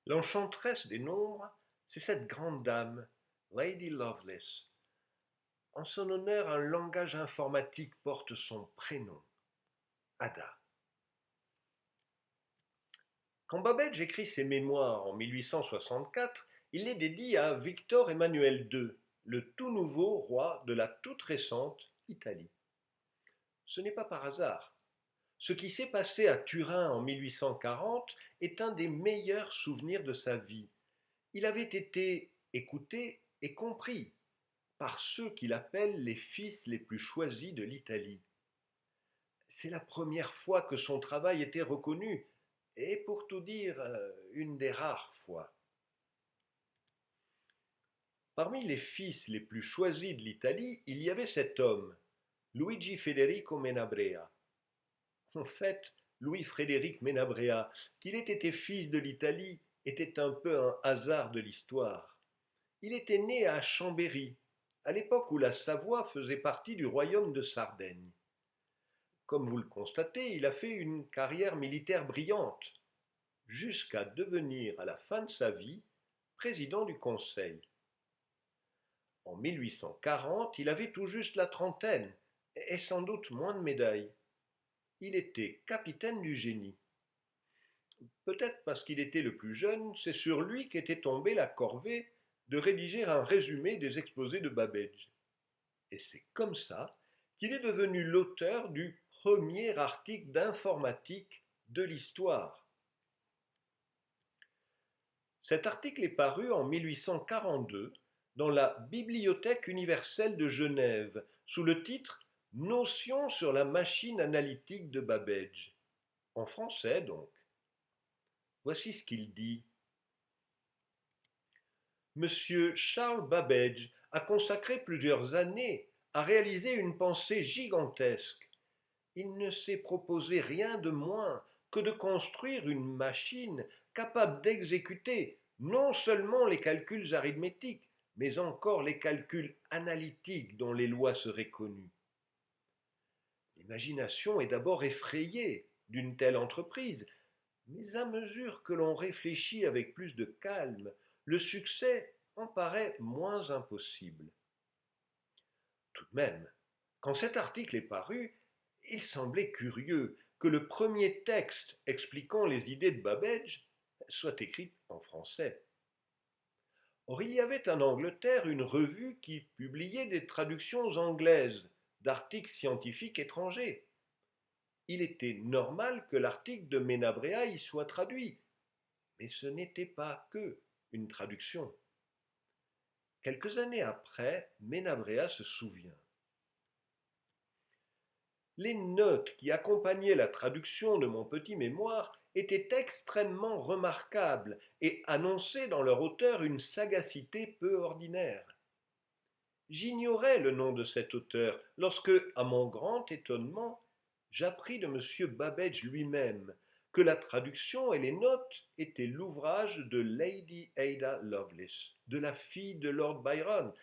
L'enchanteresse des nombres, c'est cette grande dame, Lady Lovelace. En son honneur, un langage informatique porte son prénom, Ada. Quand Babbage écrit ses mémoires en 1864, il les dédie à Victor Emmanuel II, le tout nouveau roi de la toute récente Italie. Ce n'est pas par hasard. Ce qui s'est passé à Turin en 1840 est un des meilleurs souvenirs de sa vie. Il avait été écouté et compris par ceux qu'il appelle les fils les plus choisis de l'Italie. C'est la première fois que son travail était reconnu, et pour tout dire, une des rares fois. Parmi les fils les plus choisis de l'Italie, il y avait cet homme, Luigi Federico Menabrea. En fait, Louis-Frédéric Menabrea, qu'il ait été fils de l'Italie, était un peu un hasard de l'histoire. Il était né à Chambéry, à l'époque où la Savoie faisait partie du royaume de Sardaigne. Comme vous le constatez, il a fait une carrière militaire brillante, jusqu'à devenir à la fin de sa vie président du Conseil. En 1840, il avait tout juste la trentaine et sans doute moins de médailles. Il était capitaine du génie. Peut-être parce qu'il était le plus jeune, c'est sur lui qu'était tombée la corvée de rédiger un résumé des exposés de Babbage. Et c'est comme ça qu'il est devenu l'auteur du premier article d'informatique de l'histoire. Cet article est paru en 1842 dans la Bibliothèque universelle de Genève sous le titre Notions sur la machine analytique de Babbage. En français donc. Voici ce qu'il dit. Monsieur Charles Babbage a consacré plusieurs années à réaliser une pensée gigantesque. Il ne s'est proposé rien de moins que de construire une machine capable d'exécuter non seulement les calculs arithmétiques, mais encore les calculs analytiques dont les lois seraient connues. L'imagination est d'abord effrayée d'une telle entreprise, mais à mesure que l'on réfléchit avec plus de calme, le succès en paraît moins impossible. Tout de même, quand cet article est paru, il semblait curieux que le premier texte expliquant les idées de Babbage soit écrit en français. Or, il y avait en Angleterre une revue qui publiait des traductions anglaises d'articles scientifiques étrangers. Il était normal que l'article de Menabrea y soit traduit, mais ce n'était pas que une traduction. Quelques années après, Menabrea se souvient. Les notes qui accompagnaient la traduction de mon petit mémoire étaient extrêmement remarquables et annonçaient dans leur auteur une sagacité peu ordinaire. J'ignorais le nom de cet auteur lorsque, à mon grand étonnement, j'appris de M. Babbage lui-même que la traduction et les notes étaient l'ouvrage de Lady Ada Lovelace, de la fille de Lord Byron,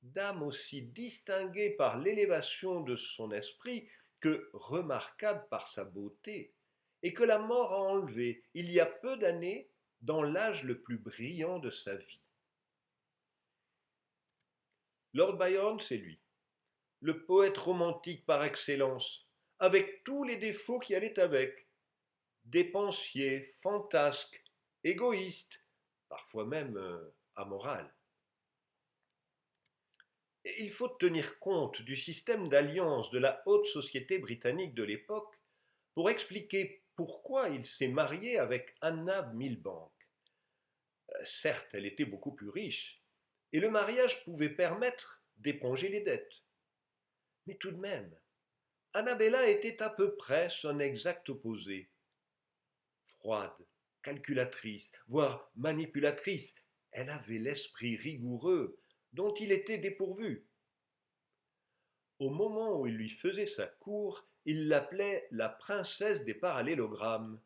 dame aussi distinguée par l'élévation de son esprit que remarquable par sa beauté, et que la mort a enlevée il y a peu d'années dans l'âge le plus brillant de sa vie. Lord Byron, c'est lui, le poète romantique par excellence, avec tous les défauts qui allaient avec, dépensier, fantasque, égoïste, parfois même amoral. Et il faut tenir compte du système d'alliance de la haute société britannique de l'époque pour expliquer pourquoi il s'est marié avec Anna Milbank. Certes, elle était beaucoup plus riche, et le mariage pouvait permettre d'éponger les dettes. Mais tout de même, Annabella était à peu près son exact opposé. Froide, calculatrice, voire manipulatrice, elle avait l'esprit rigoureux dont il était dépourvu. Au moment où il lui faisait sa cour, il l'appelait la princesse des parallélogrammes.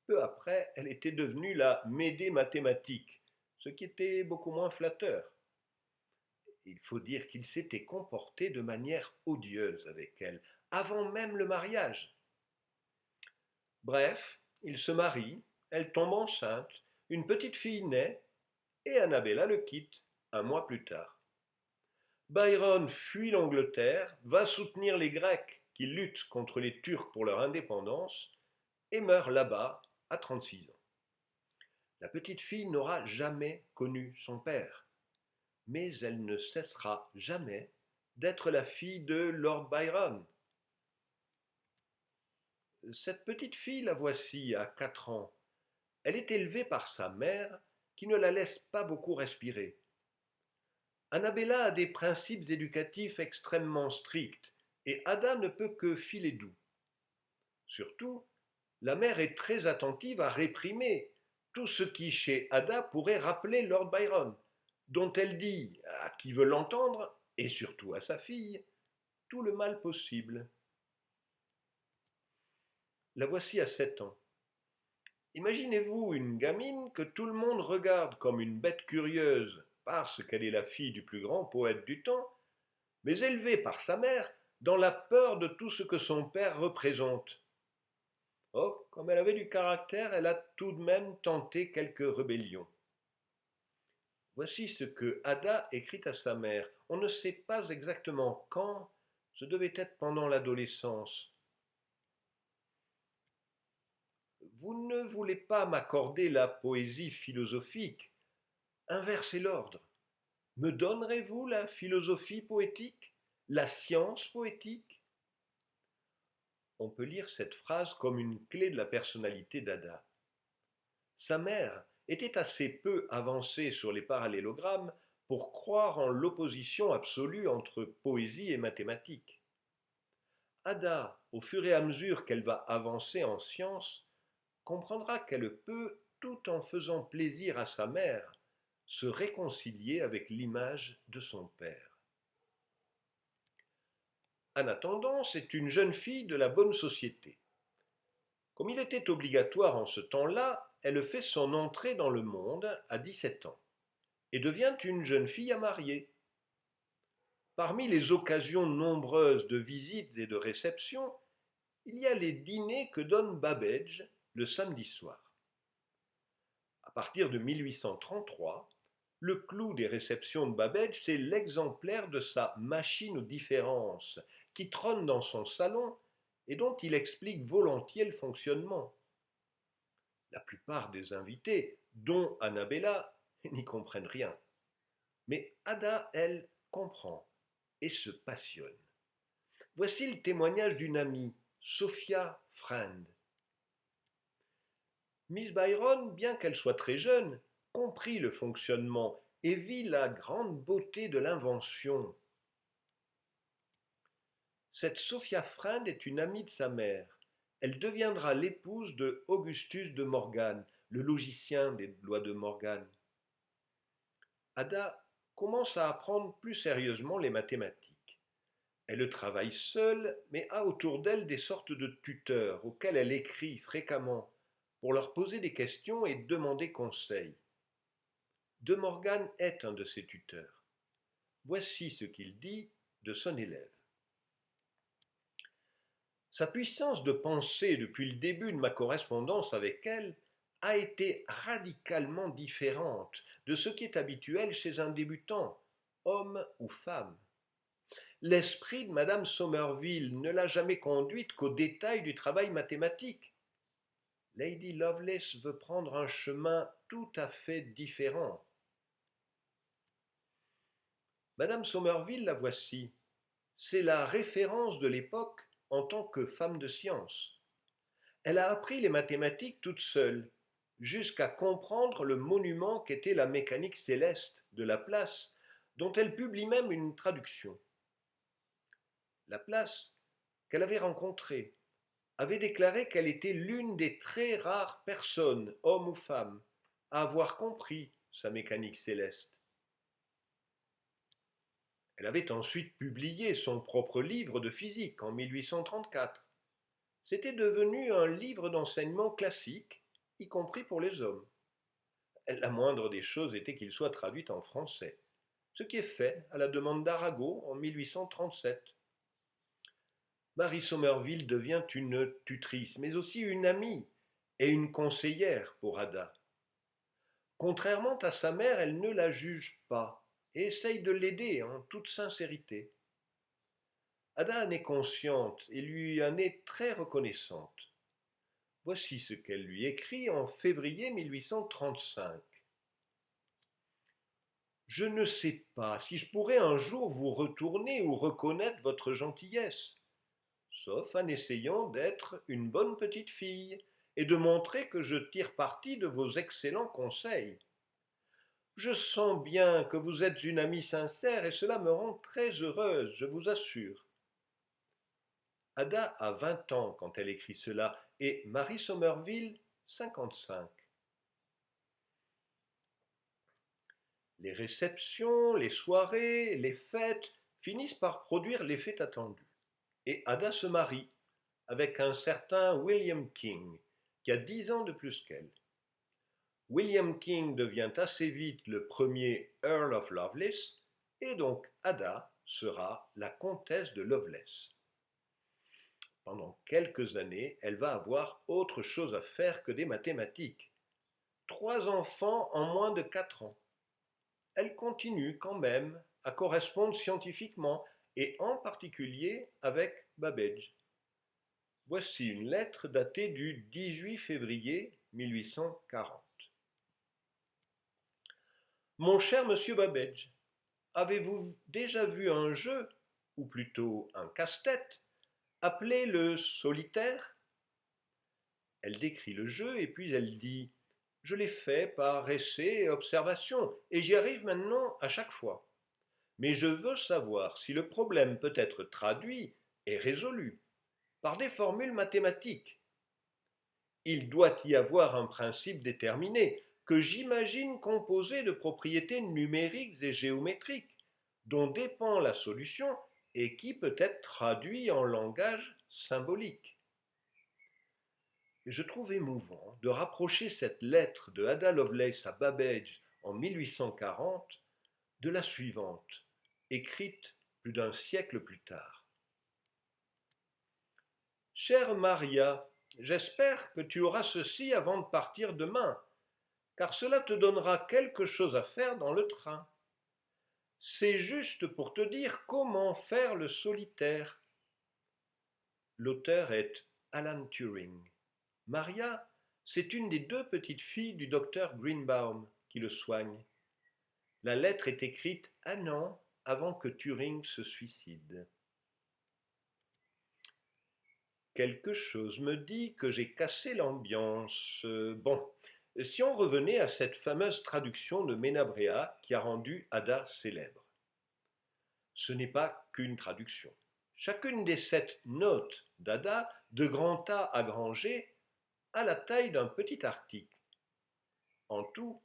Peu après, elle était devenue la Médée mathématique, ce qui était beaucoup moins flatteur. Il faut dire qu'il s'était comporté de manière odieuse avec elle, avant même le mariage. Bref, il se marie, elle tombe enceinte, Une petite fille naît et Annabella le quitte un mois plus tard. Byron fuit l'Angleterre, va soutenir les Grecs qui luttent contre les Turcs pour leur indépendance et meurt là-bas à 36 ans. La petite fille n'aura jamais connu son père, mais elle ne cessera jamais d'être la fille de Lord Byron. Cette petite fille, la voici à 4 ans. Elle est élevée par sa mère qui ne la laisse pas beaucoup respirer. Annabella a des principes éducatifs extrêmement stricts et Ada ne peut que filer doux. Surtout, la mère est très attentive à réprimer tout ce qui, chez Ada, pourrait rappeler Lord Byron, dont elle dit, à qui veut l'entendre, et surtout à sa fille, tout le mal possible. La voici à 7 ans. Imaginez-vous une gamine que tout le monde regarde comme une bête curieuse parce qu'elle est la fille du plus grand poète du temps, mais élevée par sa mère dans la peur de tout ce que son père représente. Oh, comme elle avait du caractère, elle a tout de même tenté quelques rébellions. Voici ce que Ada écrit à sa mère. On ne sait pas exactement quand, ce devait être pendant l'adolescence. Vous ne voulez pas m'accorder la poésie philosophique. Inversez l'ordre. Me donnerez-vous la philosophie poétique, la science poétique? On peut lire cette phrase comme une clé de la personnalité d'Ada. Sa mère était assez peu avancée sur les parallélogrammes pour croire en l'opposition absolue entre poésie et mathématiques. Ada, au fur et à mesure qu'elle va avancer en sciences, comprendra qu'elle peut, tout en faisant plaisir à sa mère, se réconcilier avec l'image de son père. En attendant, c'est une jeune fille de la bonne société. Comme il était obligatoire en ce temps-là, elle fait son entrée dans le monde à 17 ans et devient une jeune fille à marier. Parmi les occasions nombreuses de visites et de réceptions, il y a les dîners que donne Babbage le samedi soir. À partir de 1833, le clou des réceptions de Babbage, c'est l'exemplaire de sa machine aux différences qui trône dans son salon et dont il explique volontiers le fonctionnement. La plupart des invités, dont Annabella, n'y comprennent rien. Mais Ada, elle, comprend et se passionne. Voici le témoignage d'une amie, Sophia Friend. Miss Byron, bien qu'elle soit très jeune, comprit le fonctionnement et vit la grande beauté de l'invention. Cette Sophia Friend est une amie de sa mère. Elle deviendra l'épouse de Augustus de Morgan, le logicien des lois de Morgan. Ada commence à apprendre plus sérieusement les mathématiques. Elle travaille seule, mais a autour d'elle des sortes de tuteurs auxquels elle écrit fréquemment pour leur poser des questions et demander conseil. De Morgan est un de ces tuteurs. Voici ce qu'il dit de son élève. Sa puissance de pensée depuis le début de ma correspondance avec elle a été radicalement différente de ce qui est habituel chez un débutant, homme ou femme. L'esprit de Madame Somerville ne l'a jamais conduite qu'aux détails du travail mathématique. Lady Lovelace veut prendre un chemin tout à fait différent. Madame Somerville, la voici. C'est la référence de l'époque en tant que femme de science. Elle a appris les mathématiques toute seule, jusqu'à comprendre le monument qu'était la mécanique céleste de Laplace, dont elle publie même une traduction. Laplace, qu'elle avait rencontré, avait déclaré qu'elle était l'une des très rares personnes, hommes ou femmes, à avoir compris sa mécanique céleste. Elle avait ensuite publié son propre livre de physique en 1834. C'était devenu un livre d'enseignement classique, y compris pour les hommes. La moindre des choses était qu'il soit traduit en français, ce qui est fait à la demande d'Arago en 1837. Marie Somerville devient une tutrice, mais aussi une amie et une conseillère pour Ada. Contrairement à sa mère, elle ne la juge pas et essaye de l'aider en toute sincérité. Ada en est consciente et lui en est très reconnaissante. Voici ce qu'elle lui écrit en février 1835. Je ne sais pas si je pourrais un jour vous retourner ou reconnaître votre gentillesse, sauf en essayant d'être une bonne petite fille et de montrer que je tire parti de vos excellents conseils. Je sens bien que vous êtes une amie sincère et cela me rend très heureuse, je vous assure. Ada a 20 ans quand elle écrit cela et Marie Somerville 55. Les réceptions, les soirées, les fêtes finissent par produire l'effet attendu. Et Ada se marie avec un certain William King, qui a 10 ans de plus qu'elle. William King devient assez vite le premier Earl of Lovelace, et donc Ada sera la comtesse de Lovelace. Pendant quelques années, elle va avoir autre chose à faire que des mathématiques. 3 enfants en moins de 4 ans. Elle continue quand même à correspondre scientifiquement et en particulier avec Babbage. Voici une lettre datée du 18 février 1840. Mon cher monsieur Babbage, avez-vous déjà vu un jeu, ou plutôt un casse-tête, appelé le solitaire? Elle décrit le jeu et puis elle dit: je l'ai fait par essai et observation, et j'y arrive maintenant à chaque fois. Mais je veux savoir si le problème peut être traduit et résolu par des formules mathématiques. Il doit y avoir un principe déterminé que j'imagine composé de propriétés numériques et géométriques, dont dépend la solution et qui peut être traduit en langage symbolique. Je trouve émouvant de rapprocher cette lettre de Ada Lovelace à Babbage en 1840 de la suivante, écrite plus d'un siècle plus tard. Chère Maria, j'espère que tu auras ceci avant de partir demain, car cela te donnera quelque chose à faire dans le train. C'est juste pour te dire comment faire le solitaire. L'auteur est Alan Turing. Maria, c'est une des 2 petites filles du docteur Greenbaum qui le soigne. La lettre est écrite 1 an avant que Turing se suicide. Quelque chose me dit que j'ai cassé l'ambiance. Bon, si on revenait à cette fameuse traduction de Menabrea qui a rendu Ada célèbre. Ce n'est pas qu'une traduction. Chacune des 7 notes d'Ada, de grand A à grand G, a la taille d'un petit article. En tout,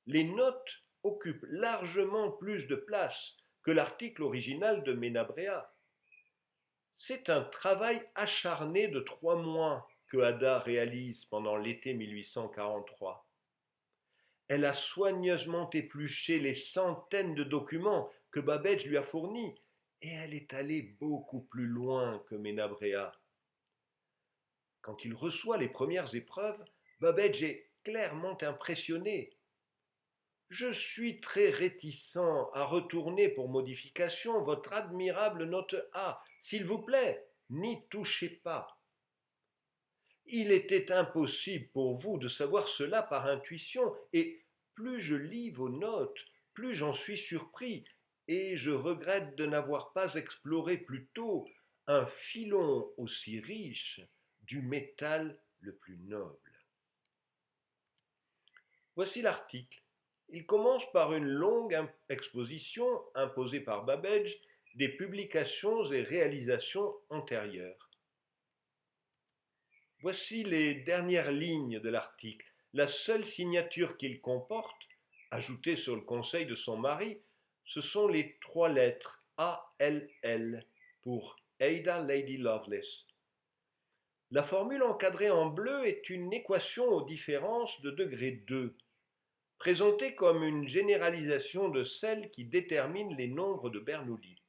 les notes occupent largement plus de place que l'article original de Menabrea. C'est un travail acharné de 3 mois que Ada réalise pendant l'été 1843. Elle a soigneusement épluché les centaines de documents que Babbage lui a fournis, et elle est allée beaucoup plus loin que Menabrea. Quand il reçoit les premières épreuves, Babbage est clairement impressionné. Je suis très réticent à retourner pour modification votre admirable note A. S'il vous plaît, n'y touchez pas. Il était impossible pour vous de savoir cela par intuition, et plus je lis vos notes, plus j'en suis surpris, et je regrette de n'avoir pas exploré plus tôt un filon aussi riche du métal le plus noble. Voici l'article. Il commence par une longue exposition imposée par Babbage des publications et réalisations antérieures. Voici les dernières lignes de l'article. La seule signature qu'il comporte, ajoutée sur le conseil de son mari, ce sont les 3 lettres ALL pour Ada Lady Lovelace. La formule encadrée en bleu est une équation aux différences de degré 2, présentée comme une généralisation de celle qui détermine les nombres de Bernoulli.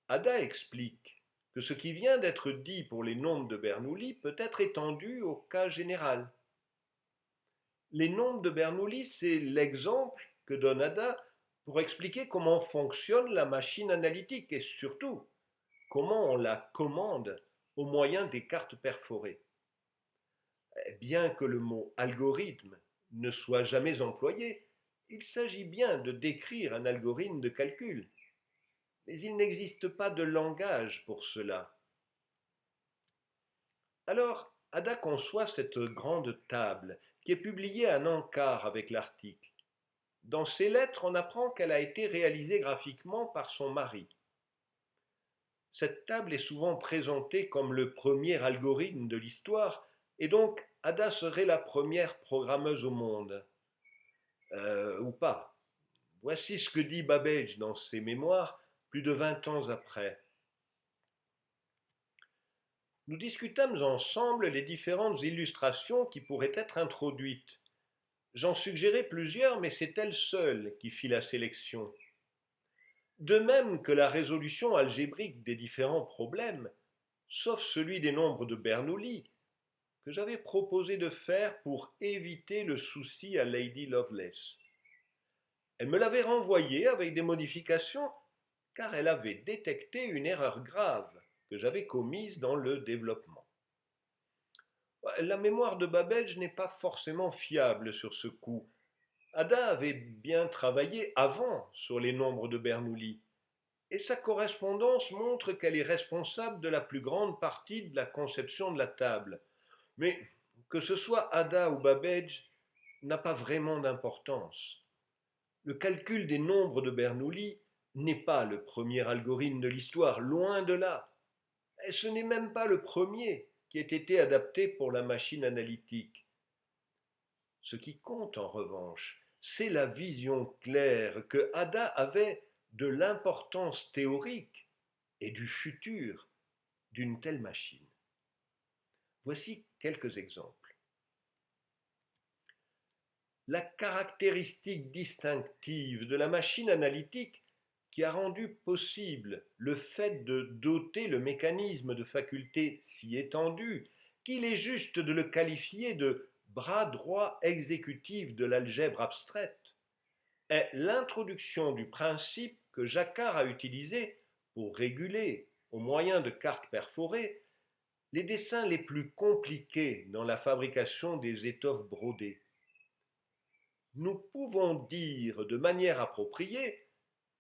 Ada explique que ce qui vient d'être dit pour les nombres de Bernoulli peut être étendu au cas général. Les nombres de Bernoulli, c'est l'exemple que donne Ada pour expliquer comment fonctionne la machine analytique et surtout comment on la commande au moyen des cartes perforées. Bien que le mot algorithme ne soit jamais employé, il s'agit bien de décrire un algorithme de calcul. Mais il n'existe pas de langage pour cela. Alors, Ada conçoit cette grande table qui est publiée à un encart avec l'article. Dans ses lettres, on apprend qu'elle a été réalisée graphiquement par son mari. Cette table est souvent présentée comme le premier algorithme de l'histoire, et donc Ada serait la première programmeuse au monde. Ou pas. Voici ce que dit Babbage dans ses mémoires plus de 20 ans après. Nous discutâmes ensemble les différentes illustrations qui pourraient être introduites. J'en suggérai plusieurs, mais c'est elle seule qui fit la sélection. De même que la résolution algébrique des différents problèmes, sauf celui des nombres de Bernoulli, que j'avais proposé de faire pour éviter le souci à Lady Lovelace. Elle me l'avait renvoyé avec des modifications, car elle avait détecté une erreur grave que j'avais commise dans le développement. La mémoire de Babbage n'est pas forcément fiable sur ce coup. Ada avait bien travaillé avant sur les nombres de Bernoulli, et sa correspondance montre qu'elle est responsable de la plus grande partie de la conception de la table. Mais que ce soit Ada ou Babbage n'a pas vraiment d'importance. Le calcul des nombres de Bernoulli n'est pas le premier algorithme de l'histoire, loin de là. Et ce n'est même pas le premier qui ait été adapté pour la machine analytique. Ce qui compte en revanche, c'est la vision claire que Ada avait de l'importance théorique et du futur d'une telle machine. Voici quelques exemples. La caractéristique distinctive de la machine analytique qui a rendu possible le fait de doter le mécanisme de facultés si étendues qu'il est juste de le qualifier de bras droit exécutif de l'algèbre abstraite, est l'introduction du principe que Jacquard a utilisé pour réguler, au moyen de cartes perforées, les dessins les plus compliqués dans la fabrication des étoffes brodées. Nous pouvons dire de manière appropriée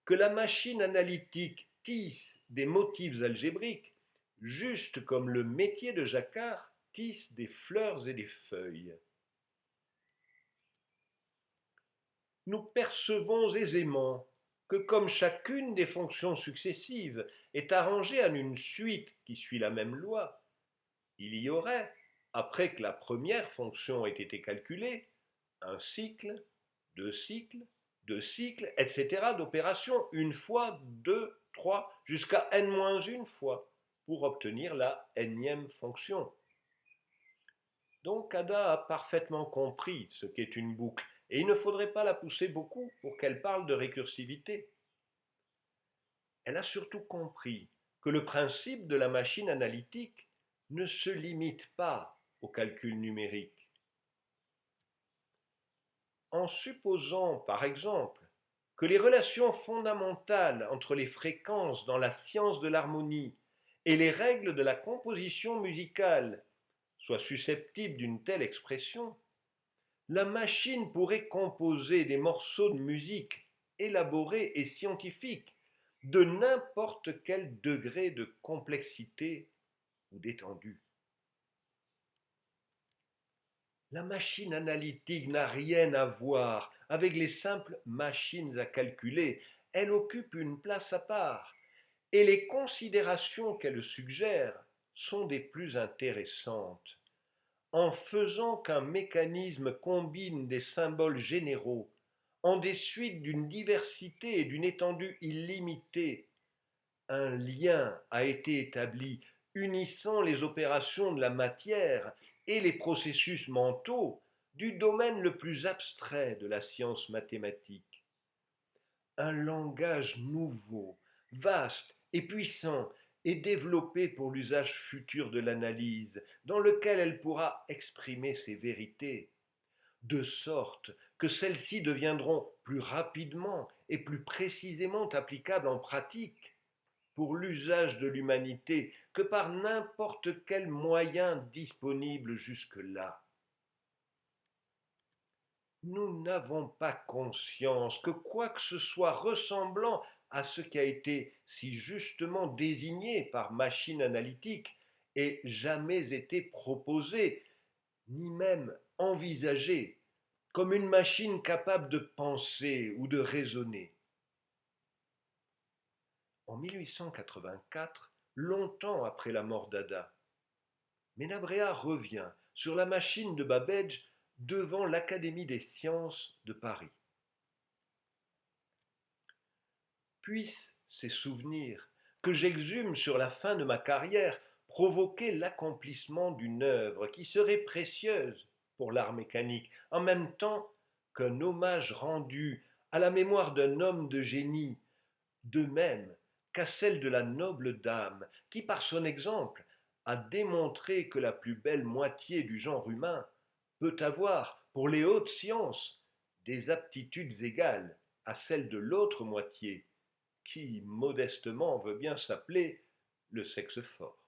que la machine analytique tisse des motifs algébriques, juste comme le métier de Jacquard tisse des fleurs et des feuilles. Nous percevons aisément que comme chacune des fonctions successives est arrangée en une suite qui suit la même loi, il y aurait, après que la première fonction ait été calculée, un cycle, deux cycles, deux cycles, etc. d'opérations, une fois, deux, trois, jusqu'à n-1 fois, pour obtenir la énième fonction. Donc Ada a parfaitement compris ce qu'est une boucle, et il ne faudrait pas la pousser beaucoup pour qu'elle parle de récursivité. Elle a surtout compris que le principe de la machine analytique ne se limite pas au calcul numérique. En supposant, par exemple, que les relations fondamentales entre les fréquences dans la science de l'harmonie et les règles de la composition musicale soient susceptibles d'une telle expression, la machine pourrait composer des morceaux de musique élaborés et scientifiques de n'importe quel degré de complexité ou d'étendue. La machine analytique n'a rien à voir avec les simples machines à calculer. Elle occupe une place à part. Et les considérations qu'elle suggère sont des plus intéressantes. En faisant qu'un mécanisme combine des symboles généraux en des suites d'une diversité et d'une étendue illimitée, un lien a été établi unissant les opérations de la matière et les processus mentaux du domaine le plus abstrait de la science mathématique. Un langage nouveau, vaste et puissant est développé pour l'usage futur de l'analyse, dans lequel elle pourra exprimer ses vérités. de sorte que celles-ci deviendront plus rapidement et plus précisément applicables en pratique pour l'usage de l'humanité que par n'importe quel moyen disponible jusque-là. Nous n'avons pas conscience que quoi que ce soit ressemblant à ce qui a été si justement désigné par machine analytique ait jamais été proposé, ni même envisagé, comme une machine capable de penser ou de raisonner. En 1884, longtemps après la mort d'Ada, Menabrea revient sur la machine de Babbage devant l'Académie des sciences de Paris. Puissent ces souvenirs que j'exhume sur la fin de ma carrière provoquer l'accomplissement d'une œuvre qui serait précieuse pour l'art mécanique, en même temps qu'un hommage rendu à la mémoire d'un homme de génie, de même qu'à celle de la noble dame qui, par son exemple, a démontré que la plus belle moitié du genre humain peut avoir, pour les hautes sciences, des aptitudes égales à celles de l'autre moitié, qui, modestement, veut bien s'appeler le sexe fort.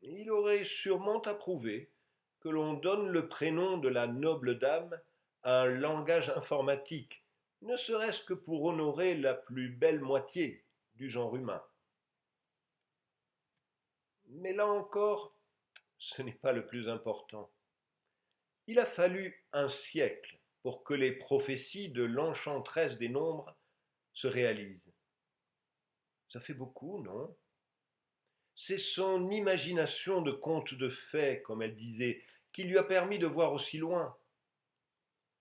Il aurait sûrement approuvé que l'on donne le prénom de la noble dame à un langage informatique, ne serait-ce que pour honorer la plus belle moitié du genre humain. Mais là encore, ce n'est pas le plus important. Il a fallu un siècle pour que les prophéties de l'enchanteresse des nombres se réalisent. Ça fait beaucoup, non? C'est son imagination de conte de fées, comme elle disait, qui lui a permis de voir aussi loin.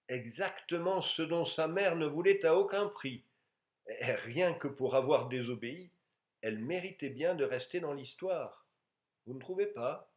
Exactement ce dont sa mère ne voulait à aucun prix. Et rien que pour avoir désobéi, elle méritait bien de rester dans l'histoire. Vous ne trouvez pas?